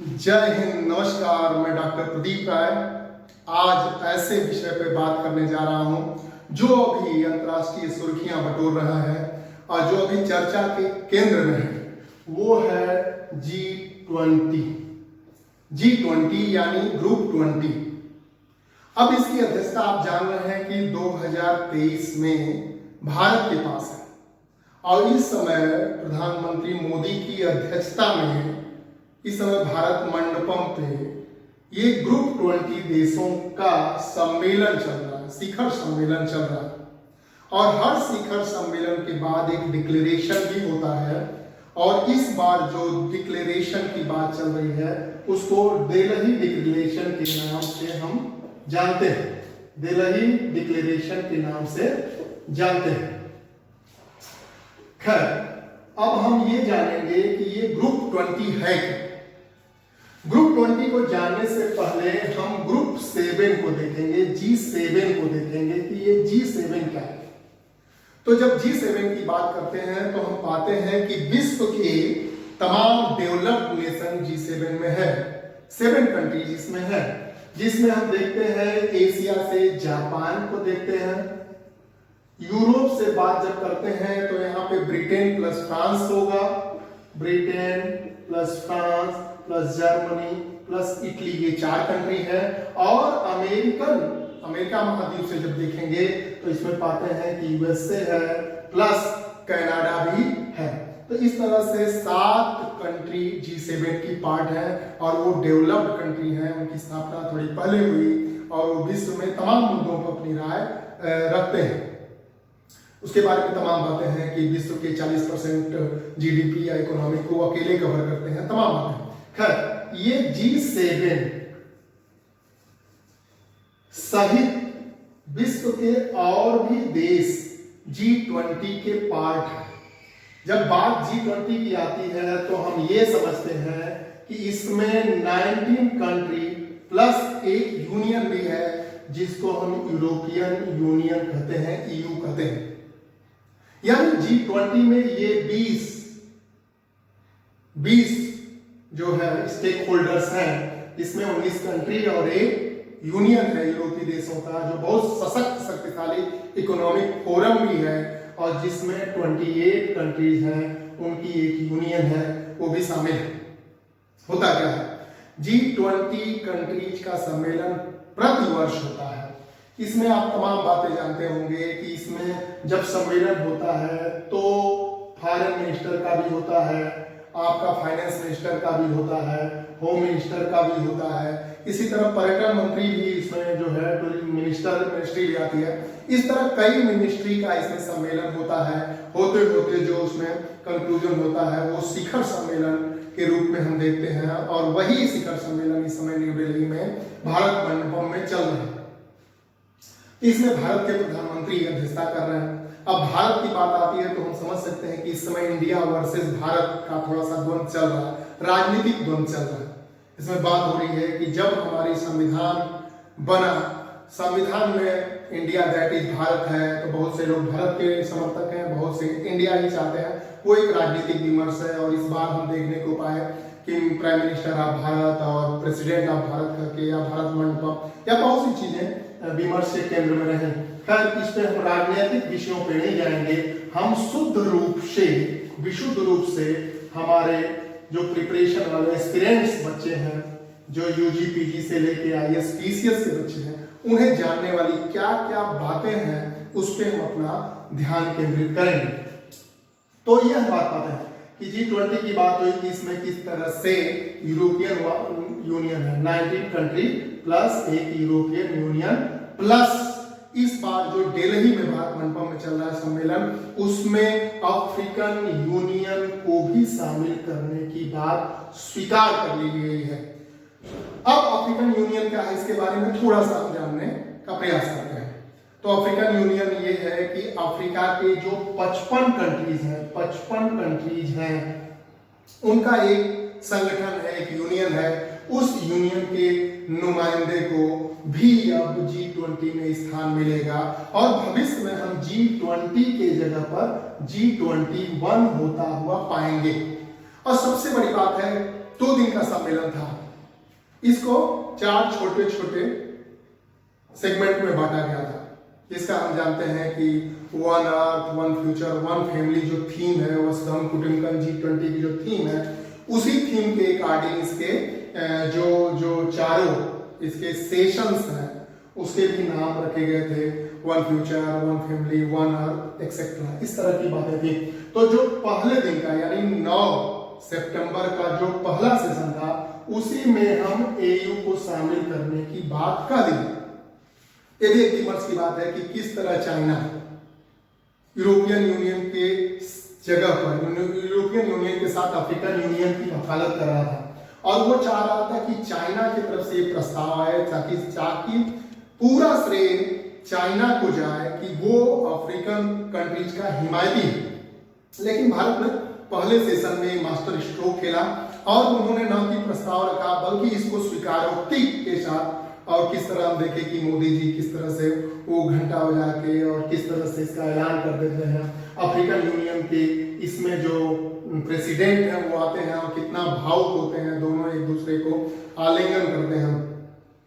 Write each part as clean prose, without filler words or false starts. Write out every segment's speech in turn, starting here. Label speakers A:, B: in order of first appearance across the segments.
A: जय हिंद, नमस्कार। मैं डॉक्टर प्रदीप राय आज ऐसे विषय पे बात करने जा रहा हूं जो अभी अंतर्राष्ट्रीय सुर्खियां बटोर रहा है और जो अभी चर्चा के केंद्र में है, वो है G20। G20 यानी ग्रुप 20। अब इसकी अध्यक्षता आप जान रहे हैं कि 2023 में भारत के पास है और इस समय प्रधानमंत्री मोदी की अध्यक्षता में इस समय भारत मंडपम पे ये ग्रुप 20 देशों का सम्मेलन चल रहा है, शिखर सम्मेलन चल रहा है। और हर शिखर सम्मेलन के बाद एक डिक्लेरेशन भी होता है और इस बार जो डिक्लेरेशन की बात चल रही है उसको दिल्ली डिक्लेरेशन के नाम से हम जानते हैं। दिल्ली डिक्लेरेशन के नाम से जानते हैं। खैर, अब हम ये जानेंगे कि ये ग्रुप 20 है क्या। ग्रुप 20 को जानने से पहले हम ग्रुप 7 को देखेंगे, G7 को देखेंगे कि ये G7 क्या है। तो जब G7 की बात करते हैं तो हम पाते हैं कि विश्व के तमाम डेवलप्ड नेशन G7 में है। 7 कंट्रीज इसमें है, जिसमें हम देखते हैं एशिया से जापान को देखते हैं। यूरोप से बात जब करते हैं तो यहाँ पे ब्रिटेन प्लस फ्रांस होगा, Britain plus France plus Germany plus Italy, ये 4 कंट्री है। और अमेरिका महाद्वीप से जब देखेंगे तो इसमें पाते हैं कि यूएसए है प्लस कनाडा भी है। तो इस तरह से 7 कंट्री G7 की पार्ट है और वो डेवलप्ड कंट्री है। उनकी स्थापना थोड़ी पहले हुई और वो विश्व में तमाम मुद्दों पर अपनी राय रखते हैं। उसके बारे में तमाम बातें हैं कि विश्व के 40% जीडीपी या इकोनॉमी को अकेले कवर करते हैं, तमाम बातें। खैर, ये G7 सहित विश्व के और भी देश G20 के पार्ट है। जब बात G20 की आती है तो हम ये समझते हैं कि इसमें 19 कंट्री प्लस एक यूनियन भी है जिसको हम यूरोपियन यूनियन कहते हैं, EU कहते हैं। यानी G20 में ये 20 जो है स्टेक होल्डर्स हैं, इसमें 19 कंट्री और एक यूनियन है यूरोपीय देशों का, जो बहुत सशक्त शक्तिशाली इकोनॉमिक फोरम भी है और जिसमें 28 कंट्रीज हैं, उनकी एक यूनियन है, वो भी शामिल है। होता क्या है, G20 कंट्रीज का सम्मेलन प्रति वर्ष होता है। इसमें आप तमाम बातें जानते होंगे कि इसमें जब सम्मेलन होता है तो फॉरेन मिनिस्टर का भी होता है, आपका फाइनेंस मिनिस्टर का भी होता है, होम मिनिस्टर का भी होता है। इसी तरह पर्यटन मंत्री भी इसमें जो है मिनिस्ट्री ले आती है। इस तरह कई मिनिस्ट्री का इसमें सम्मेलन होता है। होते होते जो उसमें कंक्लूजन होता है वो शिखर सम्मेलन के रूप में हम देखते हैं और वही शिखर सम्मेलन इस समय न्यू दिल्ली में भारत मंडपम में चल रहा है। इसमें भारत के प्रधानमंत्री अध्यक्षता कर रहे हैं। अब भारत की बात आती है तो हम समझ सकते हैं कि इस समय इंडिया वर्सेस भारत का थोड़ा सा द्वंद्व चल रहा है, राजनीतिक द्वंद्व चल रहा है। इसमें बात हो रही है कि जब हमारी संविधान बना, संविधान में इंडिया दैट इज भारत है, तो बहुत से लोग भारत के समर्थक हैं, बहुत से इंडिया ही चाहते हैं। वो एक राजनीतिक विमर्श है और इस बार हम देखने को पाए कि प्राइम मिनिस्टर ऑफ भारत और प्रेसिडेंट ऑफ भारत करके या भारत मंडपम या बहुत सी चीजें विमर्श के केंद्र में रहे। खैर, इस पे हम राजनीतिक विषयों पे नहीं जाएंगे। हम विशुद्ध रूप से हमारे जो प्रिपरेशन वाले एस्पिरेंट्स बच्चे हैं, जो यूजी पीजी से लेके आईएएस पीसीएस के बच्चे हैं, उन्हें जानने वाली क्या क्या बातें हैं उस पर हम अपना ध्यान केंद्रित करेंगे। तो यह बात पाते हैं कि G20 की बात हुई कि इसमें किस तरह से यूरोपियन यूनियन है, 19 कंट्री प्लस एक यूरोपियन यूनियन प्लस इस बार जो दिल्ली में भारत मंडपम में चल रहा है सम्मेलन, उसमें अफ्रीकन यूनियन को भी शामिल करने की बात स्वीकार कर ली गई है। अब अफ्रीकन यूनियन क्या है, इसके बारे में थोड़ा सा जानने का प्रयास करते हैं। तो अफ्रीकन यूनियन ये है कि अफ्रीका के जो 55 कंट्रीज हैं, उनका एक संगठन है, एक यूनियन है। उस यूनियन के नुमाइंदे को भी अब G20 में स्थान मिलेगा और भविष्य में हम G20 के जगह पर G21 होता हुआ पाएंगे। और सबसे बड़ी बात है 2 दिन का सम्मेलन था। इसको 4 छोटे छोटे सेगमेंट में बांटा गया था। इसका हम जानते हैं कि one earth, one future, one family जो थीम है, वसुधैव कुटुंबकम G20 की जो थीम है, उसी थीम के अकॉर्डिंग इसके जो चारों इसके सेशंस हैं उसके भी नाम रखे गए थे, one future, one family, one earth etcetera, इस तरह की बातें थी। तो जो पहले दिन का यानी 9 सितंबर का जो पहला सेशन था, उसी में हम एयू को शामिल करने की बात कर दी। ये भी एक दिमाग की बात है कि किस तरह चाइना यूरोपियन यूनियन के जगह पर यूरोपियन यूनियन के साथ अफ्रीकन यूनियन की वकालत कर रहा था, और वो चाह रहा था कि चाइना की तरफ से ये प्रस्ताव आए ताकि पूरा श्रेय चाइना को जाए कि वो अफ्रीकन कंट्रीज का हिमायती है। लेकिन भारत ने पहले सेशन में मास्टर स्ट्रोक खेला और उन्होंने न कि प्रस्ताव रखा बल्कि इसको स्वीकारोक्ति के साथ, और किस तरह हम देखें कि मोदी जी किस तरह से वो घंटा बजा के और किस तरह से इसका ऐलान कर देते हैं। अफ्रीकन यूनियन के इसमें जो प्रेसिडेंट हैं वो आते हैं और कितना भावुक होते हैं, दोनों एक दूसरे को आलिंगन करते हैं।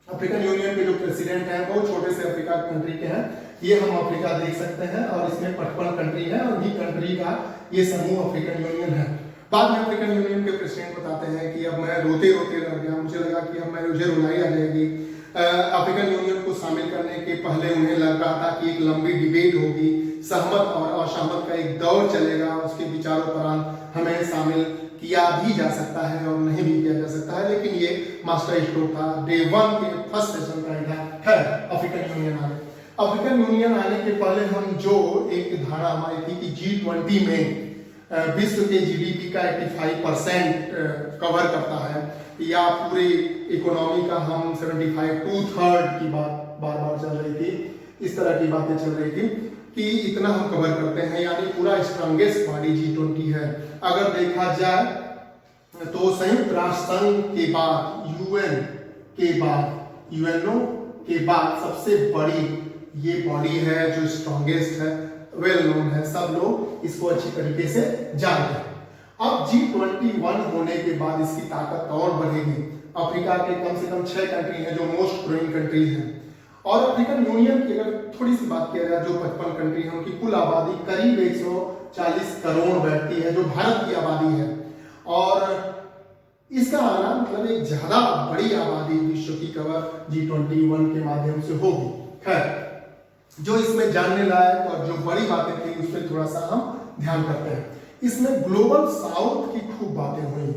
A: अफ्रीकन यूनियन के जो प्रेसिडेंट हैं वो छोटे से अफ्रीका कंट्री के हैं, ये हम अफ्रीका देख सकते हैं, और इसमें 55 कंट्री है और ये कंट्री का ये समूह अफ्रीकन यूनियन है। बाद में अफ्रीकन यूनियन के प्रेसिडेंट बताते हैं कि अब मैं रोते रोते रह गया, मुझे लगा कि अब मुझे रुलाई आ जाएगी। अफ्रीकन यूनियन को शामिल करने के पहले उन्हें लग रहा था कि एक लंबी डिबेट होगी, सहमत और असहमत का एक दौर चलेगा, उसके विचारों पर हमें शामिल किया भी जा सकता है और नहीं भी किया जा सकता है। लेकिन ये मास्टर स्ट्रोक था, डे 1 के फर्स्ट सेशन का है अफ्रीकन यूनियन आने। अफ्रीकन यूनियन आने के पहले हम जो एक धारणा हमारी थी कि G20 में विश्व के जीडीपी का 85% कवर करता है, या पूरी इकोनॉमी का हम 75 2/3 की बात बार बार चल रही थी, इस तरह की बातें चल रही थी कि इतना हम कवर करते हैं, यानी पूरा स्ट्रॉन्गेस्ट बॉडी G20 है। अगर देखा जाए तो संयुक्त राष्ट्र संघ के बाद यूएन के बाद यूएनओ के बाद सबसे बड़ी ये बॉडी है जो स्ट्रॉन्गेस्ट है, वेल नोन है, सब लोग इसको अच्छी तरीके से जानते हैं। अब G21 होने के बाद इसकी ताकत और बढ़ेगी। अफ्रीका के कम से कम 6 कंट्री हैं जो मोस्ट ग्रोइंग कंट्रीज हैं, और अफ्रीकन यूनियन की अगर थोड़ी सी बात किया जाए जो 55 कंट्री है, उनकी कुल आबादी करीब 140 करोड़ बैठती है, जो भारत की आबादी है, और इसका आना मतलब एक ज्यादा बड़ी आबादी विश्व की कवर G21 के माध्यम से होगी। खैर, जो इसमें जानने लायक और जो बड़ी बातें थी उस पर थोड़ा सा हम ध्यान करते हैं। इसमें ग्लोबल साउथ की खूब बातें हुई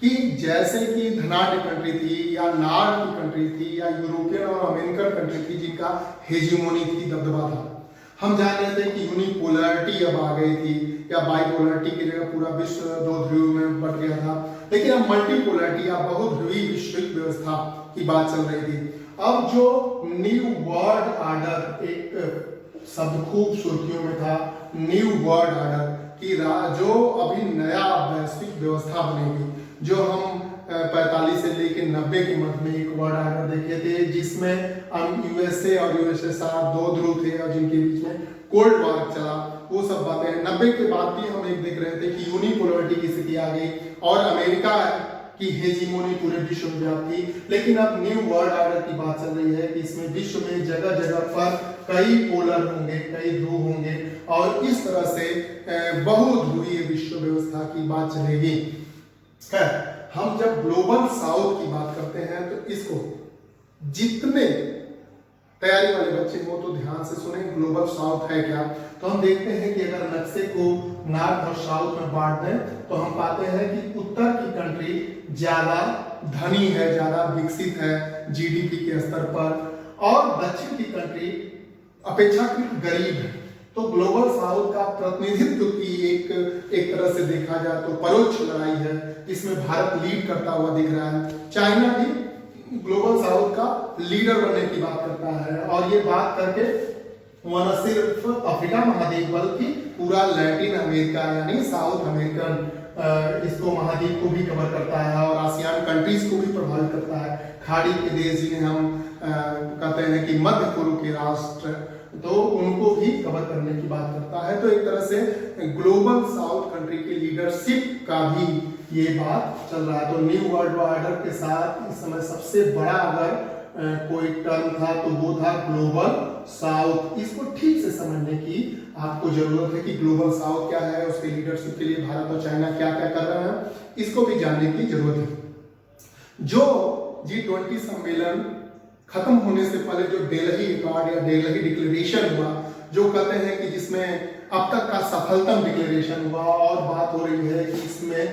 A: कि जैसे कि धनाढ्य कंट्री थी या नॉर्थ की कंट्री थी या यूरोपियन और अमेरिकन कंट्री थी जिनका हेजीमोनी थी, दबदबा था। हम जान रहे थे कि यूनिपोलैरिटी अब आ गई थी, या बाइपोलैरिटी की जगह पूरा विश्व 2 ध्रुव में बट गया था, लेकिन अब मल्टीपोलैरिटी या बहुध्रुवी वैश्विक व्यवस्था की बात चल रही थी। अब जो न्यू वर्ल्ड ऑर्डर, एक शब्द खूब सुर्खियों में था, न्यू वर्ल्ड ऑर्डर की जो अभी नया वैश्विक व्यवस्था बनेगी, जो हम 45 से लेकर 90 के मध्य में एक वर्ल्ड ऑर्डर देखे थे, जिसमें हम यूएसए और यूएसएसआर 2 ध्रुव थे और जिनके बीच में कोल्ड वॉर चला, वो सब बातें। 90 के बाद भी हम एक देख रहे थे कि यूनिपोलैरिटी की स्थिति आ गई और अमेरिका की हेजीमोनी पूरे विश्व में व्याप्त थी। लेकिन अब न्यू वर्ल्ड ऑर्डर की बात चल रही है कि इसमें विश्व में जगह जगह पर कई पोलर होंगे, कई ध्रुव होंगे, और इस तरह से बहुध्रुवीय विश्व व्यवस्था की बात चलेगी। हम जब ग्लोबल साउथ की बात करते हैं तो इसको जितने तैयारी वाले बच्चे हो तो ध्यान से सुने, ग्लोबल साउथ है क्या। तो हम देखते हैं कि अगर नक्शे को नॉर्थ और साउथ में बांट दें तो हम पाते हैं कि उत्तर की कंट्री ज्यादा धनी है, ज्यादा विकसित है जीडीपी के स्तर पर, और दक्षिण की कंट्री अपेक्षाकृत गरीब है। तो ग्लोबल साउथ का प्रतिनिधित्व की एक तरह से देखा जाए तो परोक्ष लड़ाई है, इसमें भारत लीड करता हुआ दिख रहा है। चाइना भी ग्लोबल साउथ का लीडर बनने की बात करता है, और ये बात करके वह न सिर्फ अफ्रीका महाद्वीप बल्कि पूरा लैटिन अमेरिका यानी साउथ अमेरिकन इसको महाद्वीप को भी कवर करता है, और आसियान कंट्रीज को भी प्रभावित करता है। खाड़ी के देश जिन्हें हम कहते हैं कि मध्य पूर्व के राष्ट्र, तो उनको भी कवर करने की बात करता है। तो एक तरह से ग्लोबल साउथ कंट्री की लीडरशिप का भी ये बात चल रहा है। तो न्यू वर्ल्ड ऑर्डर के साथ इस समय सबसे बड़ा अगर कोई टर्म था तो वो था ग्लोबल साउथ। इसको ठीक से समझने की आपको जरूरत है कि ग्लोबल साउथ क्या है, उसके लीडरशिप के लिए भारत और चाइना क्या क्या कर रहे हैं, इसको भी जानने की जरूरत है। जो G20 सम्मेलन खत्म होने से पहले जो दिल्ली अकॉर्ड या दिल्ली डिक्लेरेशन हुआ, जो कहते हैं कि जिसमें अब तक का सफलतम डिक्लेरेशन हुआ, और बात हो रही है कि इसमें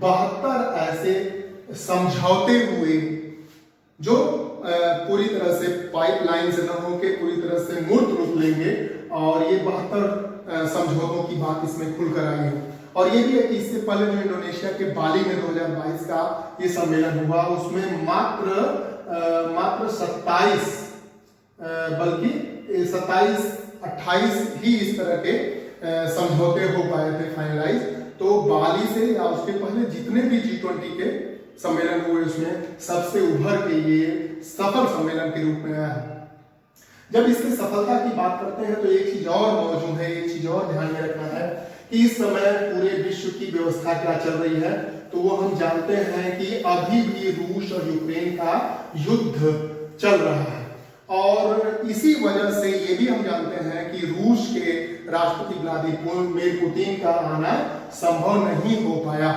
A: 72 ऐसे समझौते हुए जो पूरी तरह से पाइपलाइन से न होके पूरी तरह से मूर्त रूप लेंगे, और ये 72 समझौतों की बात इसमें खुलकर आई है। और ये भी है कि इससे पहले जो इंडोनेशिया के बाली में 2022 का ये सम्मेलन हुआ, उसमें मात्र 27 बल्कि 27-28 ही इस तरह के समझौते हो पाए थे फाइनलाइज। तो बाली से या उसके पहले जितने भी G20 के सम्मेलन हुए उसमें सबसे उभर के ये सफल सम्मेलन के रूप में आया है। जब इसकी सफलता की बात करते हैं तो एक चीज और मौजूद है, एक चीज और ध्यान में रखना है कि इस समय पूरे विश्व की व्यवस्था क्या चल रही है। तो वो हम जानते हैं कि अभी भी रूस और यूक्रेन का युद्ध चल रहा है, और इसी वजह से ये भी हम जानते हैं कि रूस के राष्ट्रपति व्लादिमीर पुतिन का आना संभव नहीं हो पाया।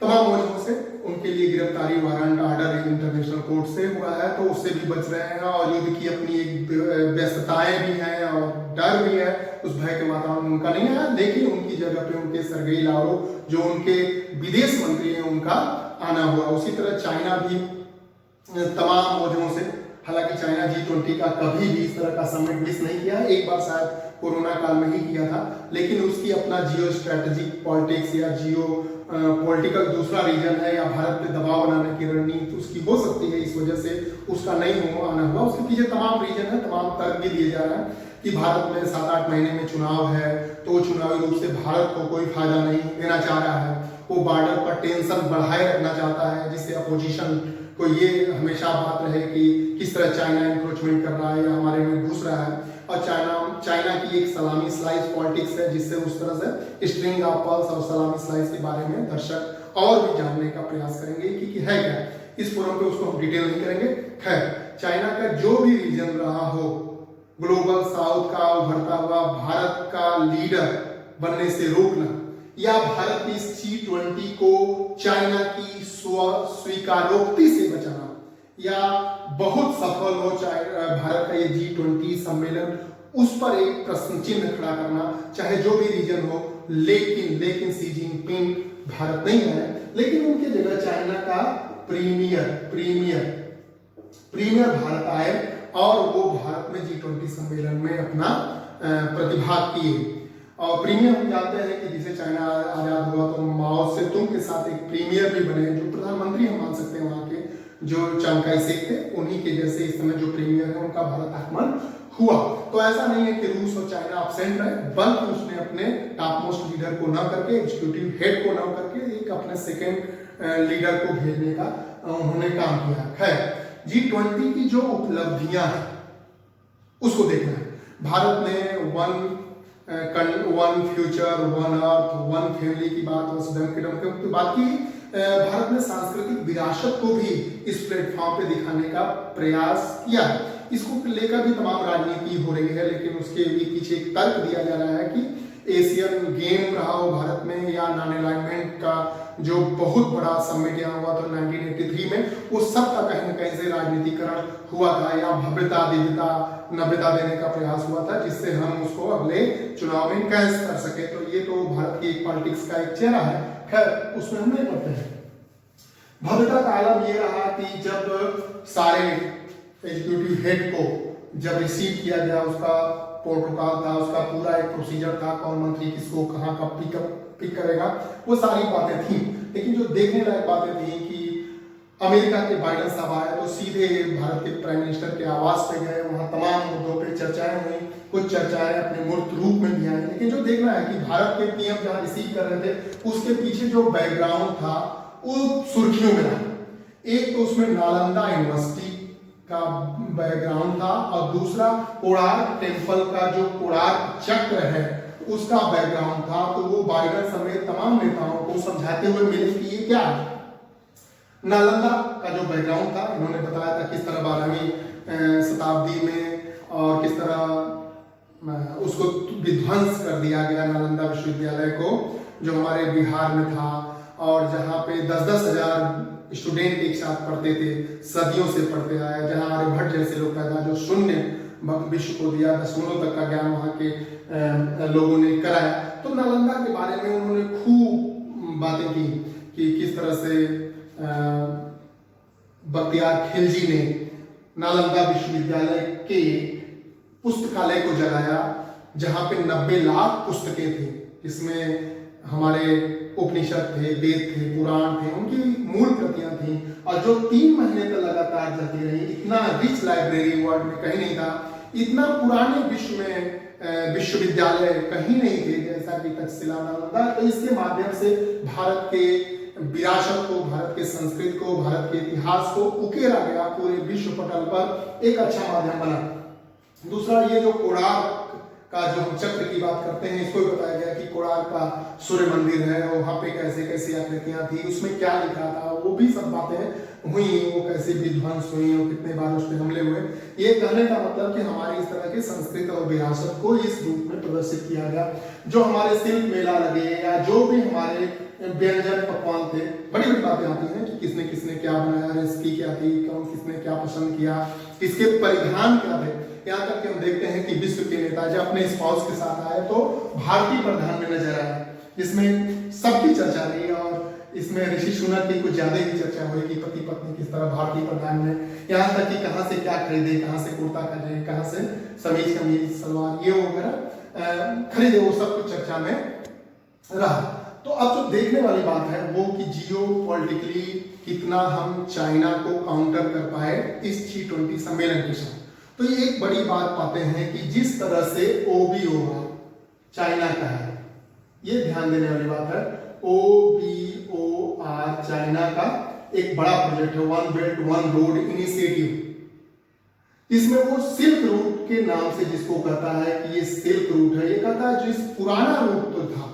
A: तमाम वजहों से उनके लिए गिरफ्तारी वारंट ऑर्डर इंटरनेशनल कोर्ट से हुआ है, तो उससे भी बच रहे हैं। और युद्ध की अपनी एक व्यस्तताएं भी हैं और डर भी है, उस भय के वातावरण उनका नहीं है। लेकिन उनकी जगह पे उनके सर्गेई लावरोव जो उनके विदेश मंत्री हैं उनका आना हुआ। उसी तरह चाइना भी तमाम वजहों से, हालांकि चाइना G20 का कभी भी इस तरह का समिट मिस नहीं किया है, एक बार शायद कोरोना काल में ही किया था, लेकिन उसकी अपना जियो स्ट्रेटेजिक पॉलिटिक्स या जियो पॉलिटिकल दूसरा रीजन है, या भारत पे दबाव बनाने की रणनीति उसकी हो सकती है, इस वजह से उसका नहीं आना हुआ। उसके पीछे तमाम रीजन है, तमाम तर्क भी दिए जा रहे हैं कि भारत में 7-8 महीने में चुनाव है, तो चुनावी रूप से भारत को कोई फायदा नहीं देना चाह रहा है। वो बॉर्डर पर टेंशन बढ़ाए रखना चाहता है, जिससे अपोजिशन को ये हमेशा बात रहे कि किस तरह चाइना इंक्रोचमेंट कर रहा है या हमारे में घुस रहा है। और चाइना की एक सलामी स्लाइस पॉलिटिक्स है, जिससे उस तरह से स्ट्रिंग ऑफ पर्ल्स और सलामी स्लाइस के बारे में दर्शक और भी जानने का प्रयास करेंगे कि है क्या। इस फोरम पे उसको हम डिटेल नहीं करेंगे। खैर, चाइना का जो भी रीजन रहा हो, ग्लोबल साउथ का उभरता हुआ भारत का लीडर बनने से रोकना, या भारत की इस G20 को चाइना की स्वीकारोक्ति से बचाना, या बहुत सफल हो भारत का ये G20 सम्मेलन, उस पर एक प्रश्न चिन्ह खड़ा करना, चाहे जो भी रीजन हो। लेकिन सी जिनपिंग भारत नहीं है, लेकिन उनकी जगह चाइना का प्रीमियर भारत आए और वो भारत में G20 सम्मेलन में अपना प्रतिभाग किए। और प्रीमियर हम जानते हैं कि जिसे चाइना आजाद हुआ तो माओ से तुंग के साथ एक प्रीमियर भी बने, जो प्रधानमंत्री हम मान सकते हैं वहां के, जो चांग काई शेक थे, उन्हीं के जैसे इस समय जो प्रीमियर है उनका भारत आगमन हुआ। तो ऐसा नहीं है कि रूस और चाइना अपसेंट रहे, बल्कि उसने अपने टॉप मोस्ट लीडर को न करके, एग्जीक्यूटिव हेड को न करके, एक अपने सेकेंड लीडर को भेजने का उन्होंने काम किया। खैर, G20 की जो उपलब्धियां हैं उसको देखना है। भारत ने one future, one earth, one family की बात, वसुधैव कुटुंबकम की बात की। भारत ने सांस्कृतिक विरासत को भी इस प्लेटफॉर्म पे दिखाने का प्रयास किया। इसको लेकर भी तमाम राजनीति हो रही है, लेकिन उसके भी पीछे एक तर्क दिया जा रहा है कि एशियन गेम रहा हो भारत में, या नॉन अलाइनमेंट का जो बहुत बड़ा समिट यहाँ हुआ था 1983 में, वो सब का कहीं न कहीं से राजनीतिकरण हुआ था, या भव्यता दिव्यता नव्यता देने का प्रयास हुआ था, जिससे हम उसको अगले चुनाव में कैश कर सके। तो ये तो भारत की एक पॉलिटिक्स का एक चेहरा है। खैर, उसमें हम नहीं पढ़ते हैं। भव्यता का आलम ये रहा कि जब सारे एग्जीक्यूटिव हेड को जब रिसीव किया गया, उसका प्रोटोकॉल था, उसका पूरा एक प्रोसीजर था, कौन मंत्री किसको कहाँ कब पिक करेगा, वो सारी बातें थी। लेकिन जो देखने लायक बातें थी कि अमेरिका के बाइडेन साहब आए तो सीधे भारत के प्राइम मिनिस्टर के आवास पे गए, वहां तमाम मुद्दों पे चर्चाएं हुई, कुछ चर्चाएं अपने मूर्त रूप में भी आई। लेकिन जो देखना है कि भारत के पीएम जहां रिसीव कर रहे थे, उसके पीछे जो बैकग्राउंड था वो सुर्खियों में रहा। एक तो उसमें नालंदा यूनिवर्सिटी का बैकग्राउंड था, और दूसरा कोणार्क टेम्पल का जो कोणार्क चक्र है उसका बैकग्राउंड था। तो वो बाइडेन समेत तमाम नेताओं को समझाते हुए मिले कि ये क्या है। नालंदा का जो बैकग्राउंड था, इन्होंने बताया था किस तरह 12वीं शताब्दी में और किस तरह उसको विध्वंस कर दिया गया नालंदा विश्वविद्यालय को, जो हमारे बिहार में था और जहाँ पे 10-10 हजार स्टूडेंट एक साथ पढ़ते थे, सदियों से पढ़ते आए, जहाँ आर्यभट्ट जैसे लोग पैदा जो शून्य विश्व को दिया, दशमलव तक का ज्ञान वहाँ के लोगों ने कराया। तो नालंदा के बारे में उन्होंने खूब बातें की कि किस तरह से बख्तियार खिलजी ने नालंदा विश्वविद्यालय के पुस्तकालय को जगाया, जहाँ पे 90 लाख पुस्तकें थी, जिसमें हमारे उपनिषद थे, वेद थे, पुराण थे, उनकी मूल प्रतियां थी, और जो 3 महीने तक लगातार चलती रही। इतना रिच लाइब्रेरी वर्ल्ड में कहीं नहीं था, इतना पुराने विश्व में विश्वविद्यालय कहीं नहीं थे जैसा कि तक्षशिला नालंदा। तो इसके माध्यम से भारत के विरासत को, भारत के संस्कृति को, भारत के इतिहास को उकेरा गया, पूरे विश्व पटल पर एक अच्छा माध्यम बना। दूसरा, ये जो कोणार्क का जो हम चक्र की बात करते हैं, इसको भी बताया गया कि कोणार्क का सूर्य मंदिर है, वहाँ पे कैसे कैसे आकृतियां थी, उसमें क्या लिखा था, वो भी सब बातें हुई, वो कैसे विध्वंस हुई, वो कितने बार उस पर हमले हुए। ये कहने का मतलब कि हमारी इस तरह की संस्कृति और विरासत को इस रूप में प्रदर्शित किया गया। जो हमारे शिल्प मेला लगे या जो भी हमारे व्यंजन पकवान थे, बड़ी बड़ी बातें आती हैं कि किसने किसने क्या बनाया, रेसिपी क्या थी, कौन किसने क्या पसंद किया, किसके परिधान क्या थे। यहाँ तक कि हम देखते हैं कि विश्व के नेता जब अपने स्पाउस के साथ आए तो भारतीय परिधान में नजर आए, जिसमें सबकी चर्चा रही, और इसमें ऋषि सुनक की कुछ ज्यादा ही चर्चा हुई कि पति पत्नी किस तरह भारतीय परिधान में, यहाँ तक कि कहाँ से क्या खरीदे, कहाँ से कुर्ता खरीदे, कहाँ से समीज कमीज सलवार ये वगैरह खरीदे, वो सब कुछ चर्चा में रहा। तो अब जो देखने वाली बात है वो कि जियो पॉलिटिकली कितना हम चाइना को काउंटर कर पाए इस G20 सम्मेलन के साथ। तो ये एक बड़ी बात पाते हैं कि जिस तरह से OBOR चाइना का है, ये ध्यान देने वाली बात है। OBOR चाइना का एक बड़ा प्रोजेक्ट है, one belt one road initiative. इसमें वो सिल्क रूट के नाम से जिसको कहता है कि ये सिल्क रूट है, ये कहता है जिस पुराना रूट तो था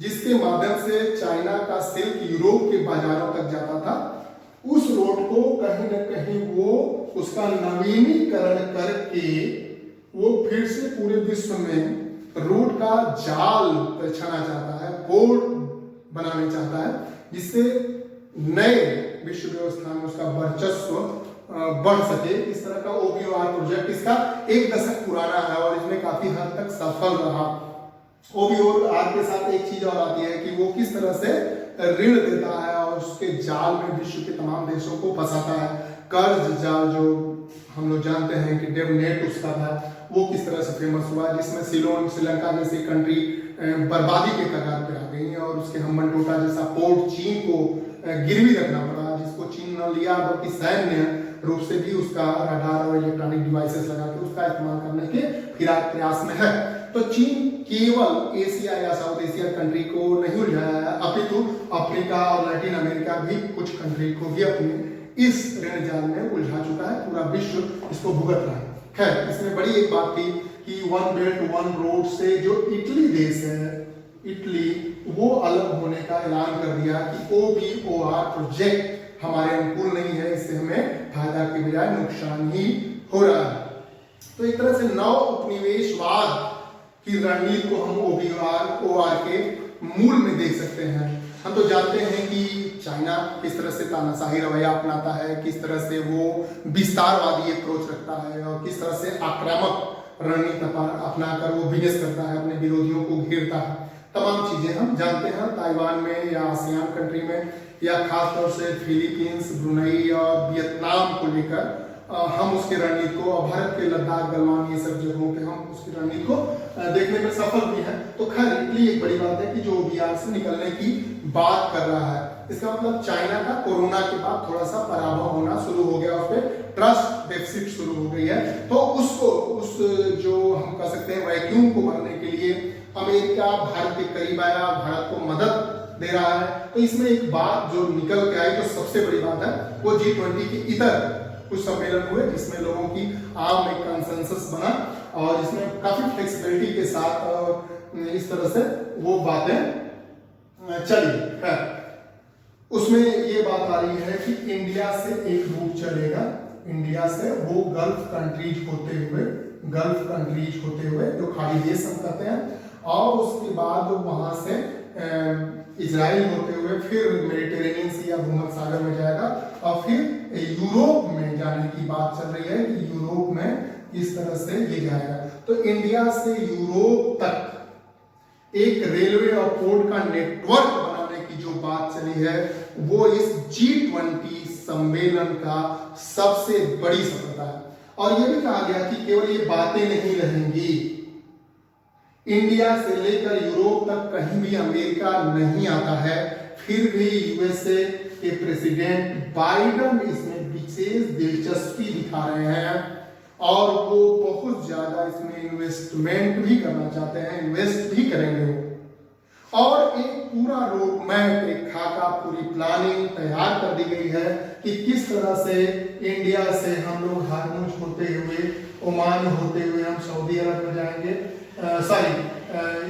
A: जिसके माध्यम से चाइना का सिल्क यूरोप के बाजारों तक जाता था, उस रोड को कहीं न कहीं वो उसका नवीनीकरण करके वो फिर से पूरे विश्व में रोड का जाल बिछाना चाहता है, बोर्ड बनाना चाहता है, जिससे नए विश्व व्यवस्था में उसका वर्चस्व बढ़ सके। इस तरह का OBOR प्रोजेक्ट इसका 1 दशक पुराना है और इसमें काफी हद तक सफल रहा। OBOR के साथ एक चीज और आती है कि वो किस तरह से ऋण देता है और उसके जाल में विश्व के तमाम देशों को फंसाता है। कर्ज जाल जो हम लोग जानते हैं कि डेव नेट उसका था, वो किस तरह से फेमस हुआ, जिसमें सिलोन श्रीलंका जैसी कंट्री बर्बादी के कगार पे आ गई और उसके हम्बनटोटा जैसा पोर्ट चीन को गिरवी रखना पड़ा, जिसको चीन न लिया बल्कि सैन्य रूप से भी उसका रडार और इलेक्ट्रॉनिक डिवाइसेस लगा के उसका इस्तेमाल करने के प्रयास में है। तो चीन केवल एशिया या साउथ एशिया कंट्री को नहीं उलझाया है, अपितु अफ्रीका और लैटिन अमेरिका भी कुछ कंट्री को भी अपने इस ऋण जाल में उलझा चुका है। पूरा विश्व इसको भुगत रहा है। खैर, इसमें बड़ी एक बात थी कि वन बेल्ट वन रोड से जो इटली देश है, इटली वो अलग होने का ऐलान कर दिया कि OBOR प्रोजेक्ट हमारे अनुकूल नहीं है, इससे हमें फायदा के बजाय नुकसान ही हो रहा है। तो एक तरह से नव उपनिवेशवाद की रणनीति को हम OBOR के मूल में देख सकते हैं। हम तो जानते हैं कि चाइना किस तरह से तानाशाही रवैया अपनाता है, किस तरह से वो विस्तारवादी अप्रोच रखता है और किस तरह से आक्रामक रणनीति अपनाकर वो बिजनेस करता है, अपने विरोधियों को घेरता है। तमाम चीजें हम जानते हैं। ताइवान में या आसियान कंट्री में या खासतौर से फिलीपींस, ब्रुनई और वियतनाम को लेकर हम उसकी रणनीति को, भारत के लद्दाख, गलवान, ये सब जगहों पे हम उसकी रणनीति को देखने में सफल भी हैं। तो खैर, इटली एक बड़ी बात है कि जो OBOR से निकलने की बात कर रहा है। इसका मतलब चाइना का कोरोना के बाद थोड़ा सा पराभव होना शुरू हो गया, उस पर ट्रस्ट डेफिसिट शुरू हो गई है। तो उसको उस जो हम कह सकते हैं वैक्यूम को भरने के लिए अमेरिका भारत के करीब आया, भारत को मदद दे रहा है। तो इसमें एक बात जो निकल के आई, जो सबसे बड़ी बात है, वो G20 के इतर कुछ सम्मेलन हुए जिसमें लोगों की आम एक कंसेंसस बना और जिसमें काफी फ्लेक्सिबिलिटी के साथ इस तरह से वो बातें चली है। उसमें ये बात आ रही है कि इंडिया से एक रूट चलेगा, इंडिया से वो गल्फ कंट्रीज होते हुए जो खाड़ी देश हम कहते हैं, और उसके बाद वहां से इजराइल होते हुए फिर मेडिटेरेनियन सी या भूमध्य सागर में जाएगा, और फिर यूरोप में जाने की बात चल रही है कि यूरोप में इस तरह से ये जाएगा। तो इंडिया से यूरोप तक एक रेलवे और पोर्ट का नेटवर्क बनाने की जो बात चली है, वो इस G20 सम्मेलन का सबसे बड़ी सफलता है। और ये भी कहा गया कि केवल ये बातें नहीं रहेंगी, इंडिया से लेकर यूरोप तक कहीं भी अमेरिका नहीं आता है, फिर भी यूएसए के प्रेसिडेंट बाइडेन इसमें विशेष दिलचस्पी दिखा रहे हैं और वो बहुत ज्यादा इसमें इन्वेस्टमेंट भी करना चाहते हैं, इन्वेस्ट भी करेंगे वो। और एक पूरा रोड मैप, एक खाका, पूरी प्लानिंग तैयार कर दी गई है कि किस तरह से इंडिया से हम लोग हारमुज होते हुए, ओमान होते हुए हम सऊदी अरब में जाएंगे,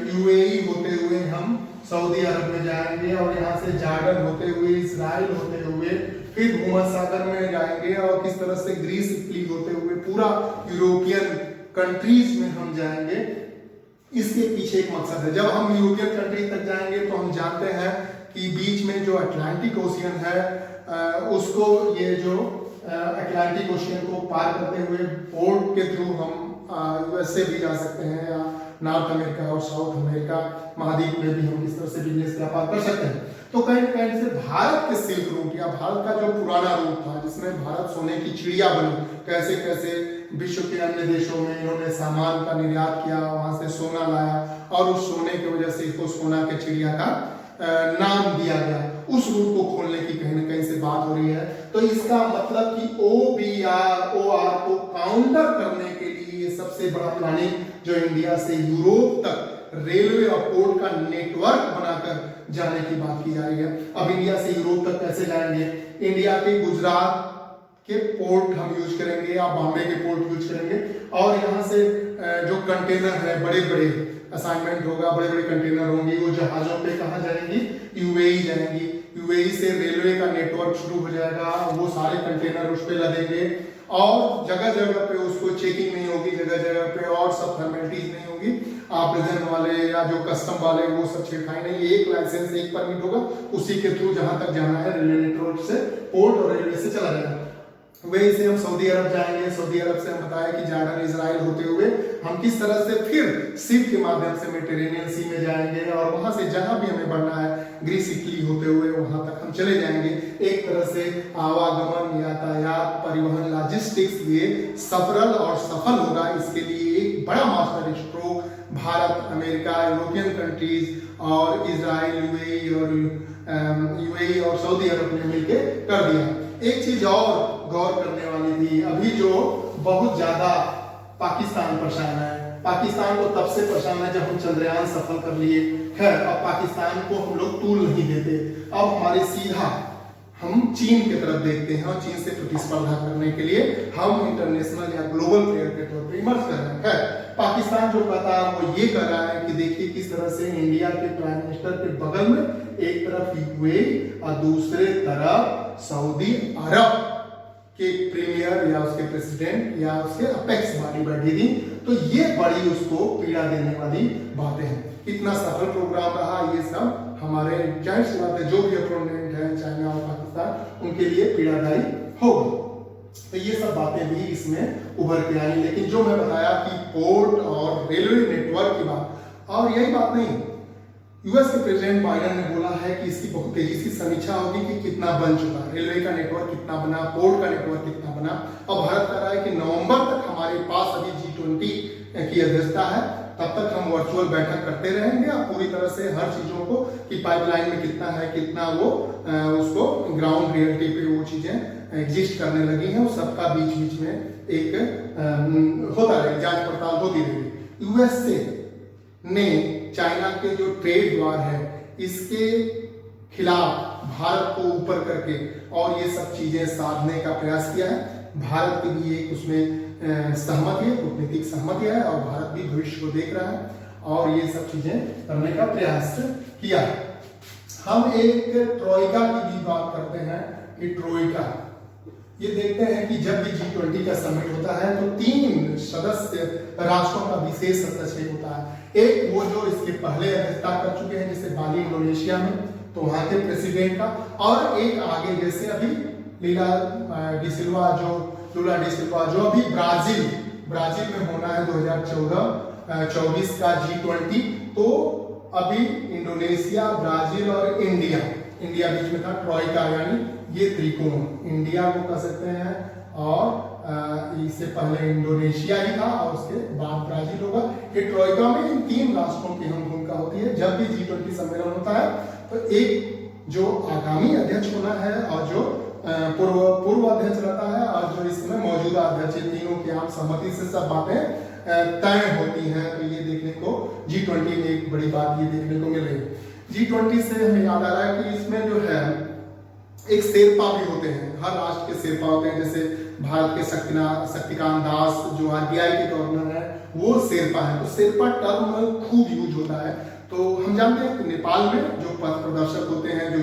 A: यूएई होते हुए हम सऊदी अरब में जाएंगे, और यहाँ से जॉर्डन होते हुए, इजराइल होते हुए फिर भूमध्य सागर में जाएंगे, और किस तरह से ग्रीस, इटली होते हुए पूरा यूरोपियन कंट्रीज में हम जाएंगे। इसके पीछे एक मकसद है। जब हम यूरोपियन कंट्री तक जाएंगे तो हम जानते हैं कि बीच में जो अटलांटिक ओशियन है, उसको ये जो अटलांटिक ओशियन को पार करते हुए पोर्ट के थ्रू हम यूएसए भी जा सकते हैं, या नॉर्थ अमेरिका और साउथ अमेरिका महाद्वीप में भी हम इस तरह से बिजनेस व्यापार कर सकते हैं। तो कहीं न कहीं से भारत के सिल्क रूट या भारत का जो पुराना रूट था, जिसमें भारत सोने की चिड़िया बनी, कैसे कैसे विश्व के अन्य देशों में इन्होंने सामान का निर्यात किया, वहां से सोना लाया, और उस सोने की वजह से इसको सोना के चिड़िया का नाम दिया गया, उस रूट को खोलने की कहीं न कहीं से बात हो रही है। तो इसका मतलब कि OBR को काउंटर करने के लिए ये सबसे बड़ा प्लानिंग जो इंडिया से यूरोप तक रेलवे और पोर्ट का नेटवर्क बनाकर जाने की बात की जा रही है। अब इंडिया से यूरोप तक कैसे जाएंगे? इंडिया के गुजरात के पोर्ट हम यूज करेंगे या बॉम्बे के पोर्ट यूज करेंगे, और यहाँ से जो कंटेनर है, बड़े बड़े असाइनमेंट होगा, बड़े बड़े कंटेनर होंगे, वो जहाजों पे कहाँ जाएंगी? यूएई जाएंगी। यूएई से रेलवे का नेटवर्क शुरू हो जाएगा, वो सारे कंटेनर उस पर लदेंगे, और जगह जगह पे उसको चेकिंग नहीं होगी, जगह जगह पे और सब फॉर्मेलिटीज नहीं होगी, प्रेजेंट वाले या जो कस्टम वाले वो सब छेड़खानी नहीं, एक लाइसेंस, एक परमिट होगा, उसी के थ्रू जहां तक जाना है रेलवे नेटवर्क से, पोर्ट और रेलवे से चला जाएगा। वहीं से हम सऊदी अरब जाएंगे, सऊदी अरब से हम बताया कि जॉर्डन, इजराइल होते हुए हम किस तरह से फिर शिप के माध्यम से मेडिटेरेनियन सी में जाएंगे, और वहां से जहां भी हमें बढ़ना है, ग्रीस, इटली होते हुए वहां तक हम चले जाएंगे। एक तरह से आवागमन, यातायात, परिवहन, लॉजिस्टिक्स ये सफल और सफल होगा। इसके लिए एक बड़ा master stroke Bharat, America, European countries और इजराइल, यूएई और सऊदी अरब ने मिलकर कर दिया। एक चीज और गौर करने वाली थी, अभी जो बहुत ज्यादा पाकिस्तान परेशान है, पाकिस्तान को तब से परेशान है जब हम चंद्रयान सफल कर लिए। खैर, अब पाकिस्तान को हम लोग टूल नहीं देते, अब हमारे सीधा हम चीन की तरफ देखते हैं, और चीन से प्रतिस्पर्धा करने के लिए हम इंटरनेशनल या ग्लोबल प्लेयर के तौर पर इमर्ज कर रहे हैं। पाकिस्तान जो कहता है वो ये कर रहा है कि देखिए किस तरह से इंडिया के प्राइम मिनिस्टर के बगल में एक तरफ यूएई और दूसरे तरफ सऊदी अरब के प्रीमियर या उसके प्रेसिडेंट या उसके अपेक्स बॉडी बैठी थी। तो ये बड़ी उसको पीड़ा देने वाली बातें हैं। इतना सफल प्रोग्राम रहा, ये सब हमारे जाहिर सी बात है जो भी अपोनेंट है चाइना और पाकिस्तान, उनके लिए पीड़ादायी होगा। तो ये सब बातें भी इसमें उभर के आई। लेकिन जो मैं बताया कि पोर्ट और रेलवे नेटवर्क की बात, और यही बात नहीं, यूएस के प्रेसिडेंट बाइडेन ने बोला है कि इसकी बहुत तेजी से समीक्षा होगी कि कितना बन चुका, रेलवे का नेटवर्क कितना बना, पोर्ट का नेटवर्क कितना बना। और भारत कह रहा है कि नवंबर तक हमारे पास अभी G20 की अध्यक्षता है, तब तक हम वर्चुअल बैठक करते रहेंगे और पूरी तरह से हर चीजों को कि पाइपलाइन में कितना है, कितना वो उसको ग्राउंड रियलिटी पे वो चीजें एग्जिस्ट करने लगी हैं, सबका बीच बीच में एक होता रहेगी, जांच पड़ताल होती रहेगी। यूएसए ने चाइना के जो ट्रेड वार है इसके खिलाफ भारत को ऊपर करके और ये सब चीजें साधने का प्रयास किया है। भारत की भी एक उसमें सहमति है, कूटनीतिक सहमति है, और भारत भी भविष्य को देख रहा है और ये सब चीजें करने का प्रयास किया। हम एक ट्रोइका की भी बात करते हैं कि ट्रोइका, ये देखते हैं कि जब भी G20 का समिट होता है तो 3 सदस्य राष्ट्रों का विशेष हस्तक्षेप होता है। एक वो जो इसके पहले अध्यक्षता कर चुके हैं, जैसे बाली इंडोनेशिया में, तो वहां के प्रेसिडेंट का, और एक आगे जैसे अभी लूला डी सिल्वा जो अभी ब्राजील में होना है 2024 का G20। तो अभी इंडोनेशिया, ब्राजील और इंडिया बीच में था ट्रोइका, यानी ये त्रिकोण इंडिया को कह सकते हैं, और इससे पहले इंडोनेशिया ही था और उसके बाद ब्राजील होगा। ये ट्रोइका में इन 3 राष्ट्रों की हम भूमिका होती है। जब भी G20 सम्मेलन होता है तो एक जो आगामी अध्यक्ष होना है और जो पूर्व अध्यक्ष रहता है और जो इस समय मौजूदा अध्यक्ष, इन तीनों की आम सहमति से सब बातें तय होती हैं। तो ये देखने को G20 में एक बड़ी बात ये देखने को मिल रही है। G20 से हमें याद आ रहा है कि इसमें जो है एक शेरपा भी होते हैं, हर राष्ट्र के शेरपा होते हैं। जैसे भारत के शक्तिकांत दास जो RBI के गवर्नर है, वो शेरपा है। तो शेरपा टर्म खूब यूज होता है। तो हम जानते हैं कि नेपाल में जो पथ प्रदर्शक होते हैं, जो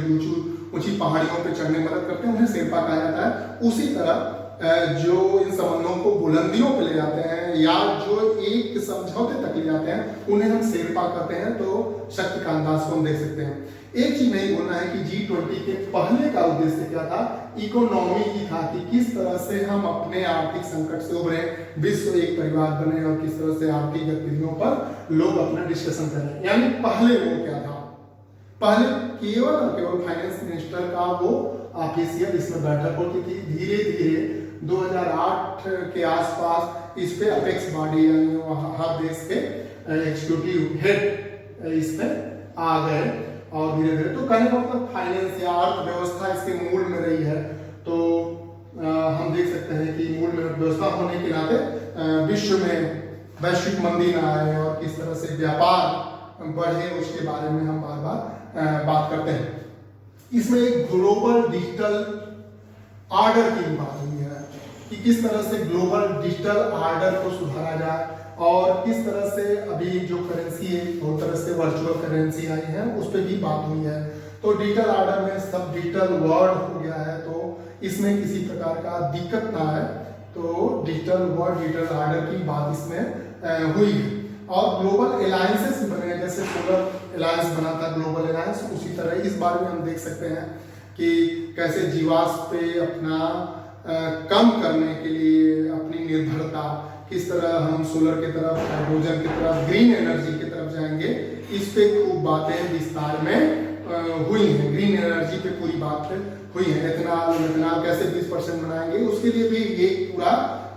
A: ऊंची पहाड़ियों पर चढ़ने में मदद करते हैं, उन्हें शेरपा कहा जाता है। उसी तरह जो इन संबंधों को बुलंदियों पे ले जाते हैं या जो एक समझौते तक ले जाते हैं, उन्हें हम शेरपा कहते हैं। तो शक्तिकांत दास को हम देख सकते हैं। एक चीज नहीं बोलना है कि G20 के पहले का उद्देश्य क्या था, इकोनॉमी की था, कि किस तरह से हम अपने आर्थिक संकट से उभरे, विश्व एक परिवार बने और किस तरह से आर्थिक गतिविधियों पर लोग अपना डिस्कशन करें। यानी पहले वो क्या था, पहले केवल और केवल फाइनेंस मिनिस्टर का वो ऑफिशियल इसमें बैठक होती थी। धीरे धीरे 2008 के आसपास इस पे अपेक्स बॉडी, यानी हर देश के एग्जीक्यूटिव हेड इसमें आ गए और धीरे धीरे, तो कहने का मतलब फाइनेंस या अर्थव्यवस्था इसके मूल में रही है। तो हम देख सकते हैं कि मूल में व्यवस्था होने के नाते विश्व में वैश्विक मंदी ना आए और किस तरह से व्यापार बढ़े, उसके बारे में हम बार बार बात करते हैं। इसमें एक ग्लोबल डिजिटल ऑर्डर की बात हुई है कि किस तरह से ग्लोबल डिजिटल ऑर्डर को सुधारा जाए और किस तरह से अभी जो करेंसी है, बहुत तरह से वर्चुअल करेंसी आई है, उस पर भी बात हुई है। तो डिजिटल ऑर्डर में सब डिजिटल वर्ल्ड हो गया है, तो इसमें किसी प्रकार का दिक्कत ना है। तो डिजिटल वर्ल्ड, डिजिटल ऑर्डर की बात इसमें हुई है। और ग्लोबल अलायंसेस बने, जैसे सोलर अलायंस बना था ग्लोबल अलायंस, उसी तरह इस बारे में हम देख सकते हैं कि कैसे जीवाश्म पे अपना कम करने के लिए अपनी निर्भरता, किस तरह हम सोलर की तरफ, हाइड्रोजन की तरफ, ग्रीन एनर्जी की तरफ जाएंगे, इस पे खूब बातें विस्तार में हुई हैं। ग्रीन एनर्जी पे पूरी बात हुई है। एथेनॉल कैसे 20% बनाएंगे, उसके लिए भी एक पूरा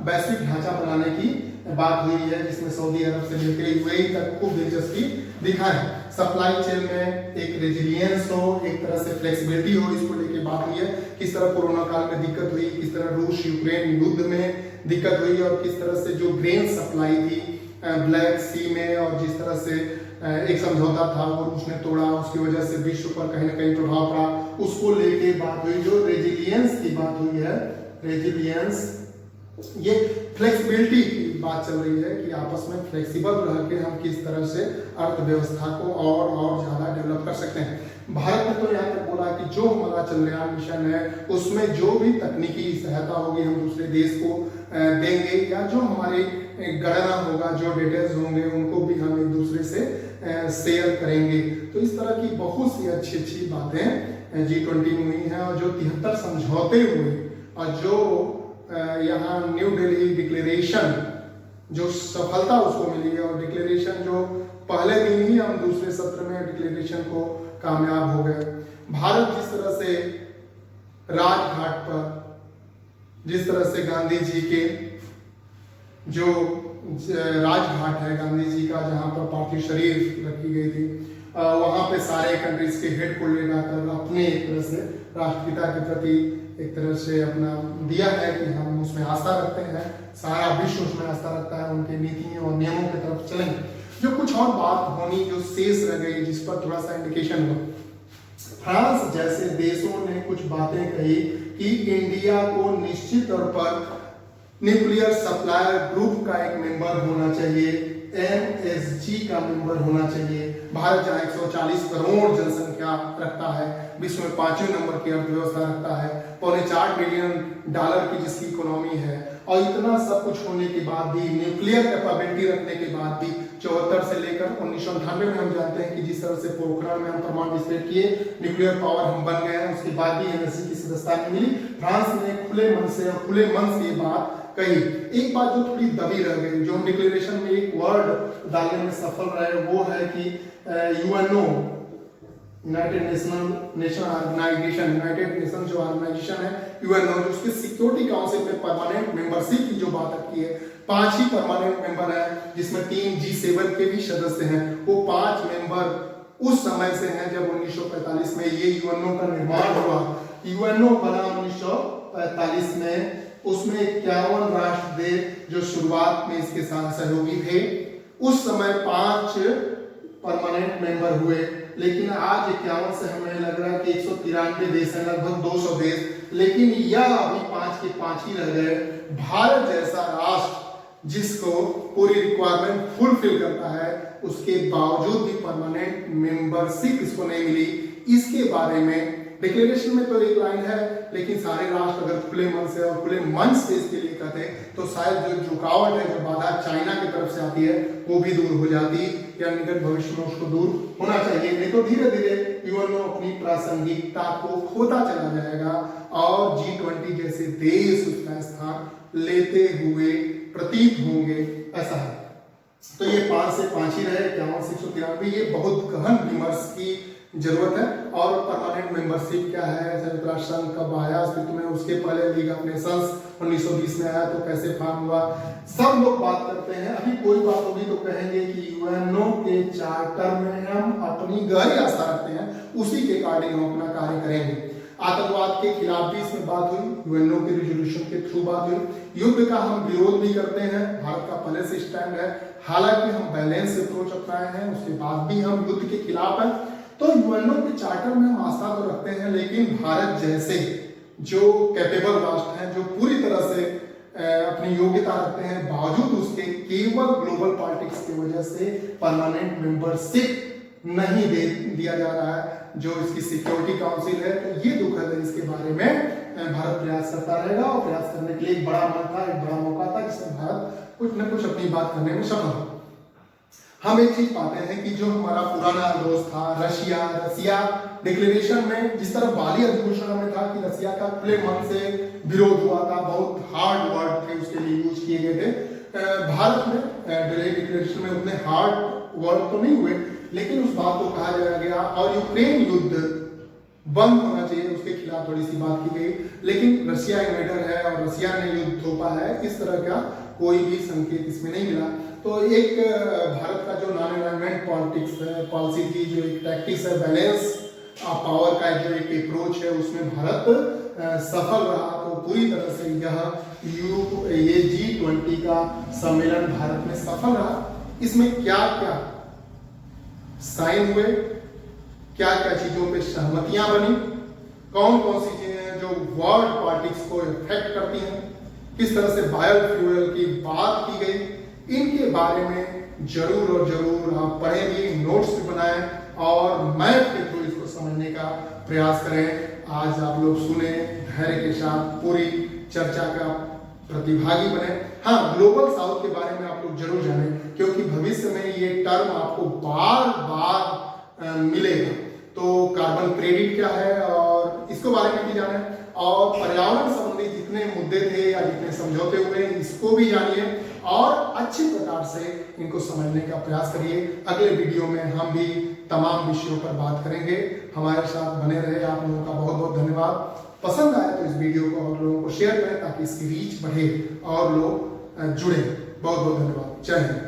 A: वैश्विक ढांचा बनाने की बात हुई है, जिसमें सऊदी अरब से लेकर यूएई तक खूब दिलचस्पी दिखाए। सप्लाई चेन में एक रेजिलियंस हो, एक तरह से फ्लेक्सिबिलिटी हो, इसको लेके बात हुई है। किस तरह कोरोना काल में दिक्कत हुई, किस तरह रूस यूक्रेन युद्ध में दिक्कत हुई और किस तरह से जो ग्रेन सप्लाई थी ब्लैक सी में, और जिस तरह से एक समझौता था वो रूस ने तोड़ा, उसकी वजह से विश्व पर कहीं ना कहीं प्रभाव पड़ा, उसको लेके बात हुई। जो रेजिलियंस की बात हुई है, रेजिलियंस, ये फ्लेक्सिबिलिटी की बात चल रही है कि आपस में फ्लेक्सिबल रह के हम किस तरह से अर्थव्यवस्था को और ज्यादा डेवलप कर सकते हैं। भारत ने तो यहाँ तक बोला कि जो हमारा चंद्रयान मिशन है उसमें जो भी तकनीकी सहायता होगी हम दूसरे देश को देंगे, या जो हमारी गणना होगा, जो डिटेल्स होंगे, उनको भी हम एक दूसरे से शेयर करेंगे। तो इस तरह की बहुत सी अच्छी अच्छी बातें G20 में हुई हैं। और जो 73 समझौते हुए और जो यहाँ न्यू दिल्ली डिक्लेरेशन, जो सफलता उसको मिली है, और डिक्लेरेशन जो पहले दिन ही हम दूसरे सत्र में डिक्लेरेशन को कामयाब हो गए। भारत जिस तरह से राजघाट पर, जिस तरह से गांधी जी के जो राजघाट है गांधी जी का, जहाँ पर पार्थिव शरीर रखी गई थी, वहाँ पे सारे कंट्रीज के हेड को ले जाकर अपने एक तरह से राष्ट्रपिता के प्रति एक तरह से अपना दिया है कि हम उसमें आस्था रखते हैं, सारा विश्व उसमें आस्था रखता है, उनके नीतियों और नियमों की तरफ चलेंगे। जो कुछ और बात होनी जो शेष रह गई, जिस पर थोड़ा सा इंडिकेशन हुआ, फ्रांस जैसे देशों ने कुछ बातें कही कि इंडिया को निश्चित तौर पर न्यूक्लियर सप्लायर ग्रुप का एक मेंबर होना चाहिए, NSG का मेंबर होना चाहिए। भारत जहां 140 करोड़ जनसंख्या रखता है, विश्व में 5वें नंबर की अर्थव्यवस्था रखता है, $4.25 बिलियन की जिसकी इकोनॉमी है, और इतना सब कुछ होने के बाद भी, न्यूक्लियर कैपेबिलिटी रखने के बाद भी 74 से लेकर 1998 में हम जानते हैं कि जिस तरह से पोखरण में हम परमाणु विस्फोट किए, न्यूक्लियर पावर हम बन गए हैं, उसके बाद भी NSG की सदस्यता नहीं मिली। फ्रांस ने खुले मन से और खुले मन से ये बात कही। एक बात जो थोड़ी दबी रह गई, जो हम डिक्लेरेशन में एक वर्ड डालने में सफल रहे, वो है कि यूएनओ, यूनाइटेड नेशन जो ऑर्गेनाइजेशन है यूएनओ, जो उसके सिक्योरिटी काउंसिल में परमानेंट मेंबरशिप की जो बात रखी है, 5 ही परमानेंट मेंबर है, जिसमें 3 G7 के भी सदस्य हैं। वो 5 मेंबर उस समय से हैं जब 1945 में ये यूएनओ का निर्माण हुआ। यूएनओ बना 1945 में, उसमें 51 राष्ट्र थे जो शुरुआत में इसके साथ सहयोगी थे। उस समय 5 परमानेंट मेंबर हुए, लेकिन आज 51 से हमें लग रहा है कि 193 देश हैं, लगभग 200 देश, लेकिन यह अभी 5 के 5 ही रह गए। भारत जैसा राष्ट्र जिसको पूरी रिक्वायरमेंट फुलफिल करता है, उसके बावजूद भी परमानेंट मेंबरशिप इसको नहीं मिली। इसके बारे में डिक्लेरेशन में तो एक लाइन है, लेकिन सारे राष्ट्र अगर खुले मन से और खुले मंच से इसके लिए कहते तो शायद जो रुकावट है, जो बाधा चाइना की तरफ से आती है, वो भी दूर हो जाती, या निकट भविष्य में उसको दूर होना चाहिए। नहीं तो धीरे धीरे यूएनओ अपनी प्रासंगिकता को खोता चला जाएगा और G20 जैसे देश उसका स्थान लेते हुए प्रतीत होंगे, ऐसा है। तो ये 5 से 5 ही रहे, 51 से 193, ये बहुत गहन विमर्श की जरूरत है। और परमानेंट मेंबरशिप क्या है, संयुक्त राष्ट्र संघ कब आया अस्तित्व में, उसके पहले लीग ऑफ नेशंस 1920 में आया तो कैसे फॉर्म हुआ, सब लोग बात करते हैं। अभी कोई बात होगी तो कहेंगे कि यूएनओ के चार्टर में हम अपनी गहरी आस्था रखते हैं, उसी के अकॉर्डिंग हम अपना कार्य करेंगे। आतंकवाद के खिलाफ भी इसमें बात हुई, यूएनओ के रिजोल्यूशन के थ्रू बात हुई। युद्ध का हम विरोध भी करते हैं, भारत का पहले से स्टैंड है, हालांकि हम बैलेंस अप्रोच अपनाए हैं, उसके बाद भी हम युद्ध के खिलाफ हैं। तो यूएनओ के चार्टर में हम आस्था तो रखते हैं, लेकिन भारत जैसे जो कैपेबल राष्ट्र हैं, जो पूरी तरह से अपनी योग्यता रखते हैं, बावजूद उसके केवल ग्लोबल पॉलिटिक्स की वजह से परमानेंट मेंबरशिप नहीं दिया जा रहा है, जो इसकी सिक्योरिटी काउंसिल है। तो ये दुखद है, इसके बारे में भारत प्रयास करता रहेगा, और प्रयास करने के लिए एक बड़ा मन था, एक बड़ा मौका था, जिसमें भारत कुछ न कुछ अपनी बात करने में सफल हो। हम एक चीज पाते हैं कि जो हमारा पुराना दोस्त था रसिया डिक्लेरेशन में, जिस तरह बाली अधिघोषणा में था कि रसिया का खुले मन से विरोध हुआ था, बहुत हार्ड वर्ड थे उसके लिए यूज किए गए थे। भारत में दिल्ली डिक्लेरेशन में उतने हार्ड वर्ड तो नहीं हुए, लेकिन उस बात को कहा गया और यूक्रेन युद्ध बंद होना चाहिए, उसके खिलाफ थोड़ी सी बात की गई। लेकिन रसिया इन्वेडर है और रसिया ने युद्ध थोपा है, इस तरह का कोई भी संकेत इसमें नहीं मिला। तो एक भारत का जो नॉन एलाइनमेंट पॉलिसी थी, जो एक टैक्टिक्स है, बैलेंस पावर का जो एक अप्रोच है, उसमें भारत सफल रहा। तो पूरी तरह से ये G20 का सम्मेलन भारत में सफल रहा। इसमें क्या क्या साइन हुए, क्या क्या चीजों पे सहमतियां बनी, कौन कौन सी चीजें हैं जो वर्ल्ड पॉलिटिक्स को इफेक्ट करती हैं, किस तरह से बायोफ्यूल की बात की गई, इनके बारे में जरूर और जरूर आप पढ़ें भी, नोट्स भी बनाएं और मैप के थ्रू इसको समझने का प्रयास करें। आज आप लोग सुने, धैर्य के साथ पूरी चर्चा का प्रतिभागी बने। हाँ, ग्लोबल साउथ के बारे में आप लोग जरूर जानें, क्योंकि भविष्य में ये टर्म आपको बार बार मिलेगा। तो कार्बन क्रेडिट क्या है और इसको बारे में भी जानें, और पर्यावरण संबंधी जितने मुद्दे थे या जितने समझौते हुए, इसको भी जानिए और अच्छे प्रकार से इनको समझने का प्रयास करिए। अगले वीडियो में हम भी तमाम विषयों पर बात करेंगे। हमारे साथ बने रहे, आप लोगों का बहुत बहुत धन्यवाद। पसंद आए तो इस वीडियो को और लोगों को शेयर करें, ताकि इसकी रीच बढ़े और लोग जुड़े। बहुत बहुत धन्यवाद। जय हिंद।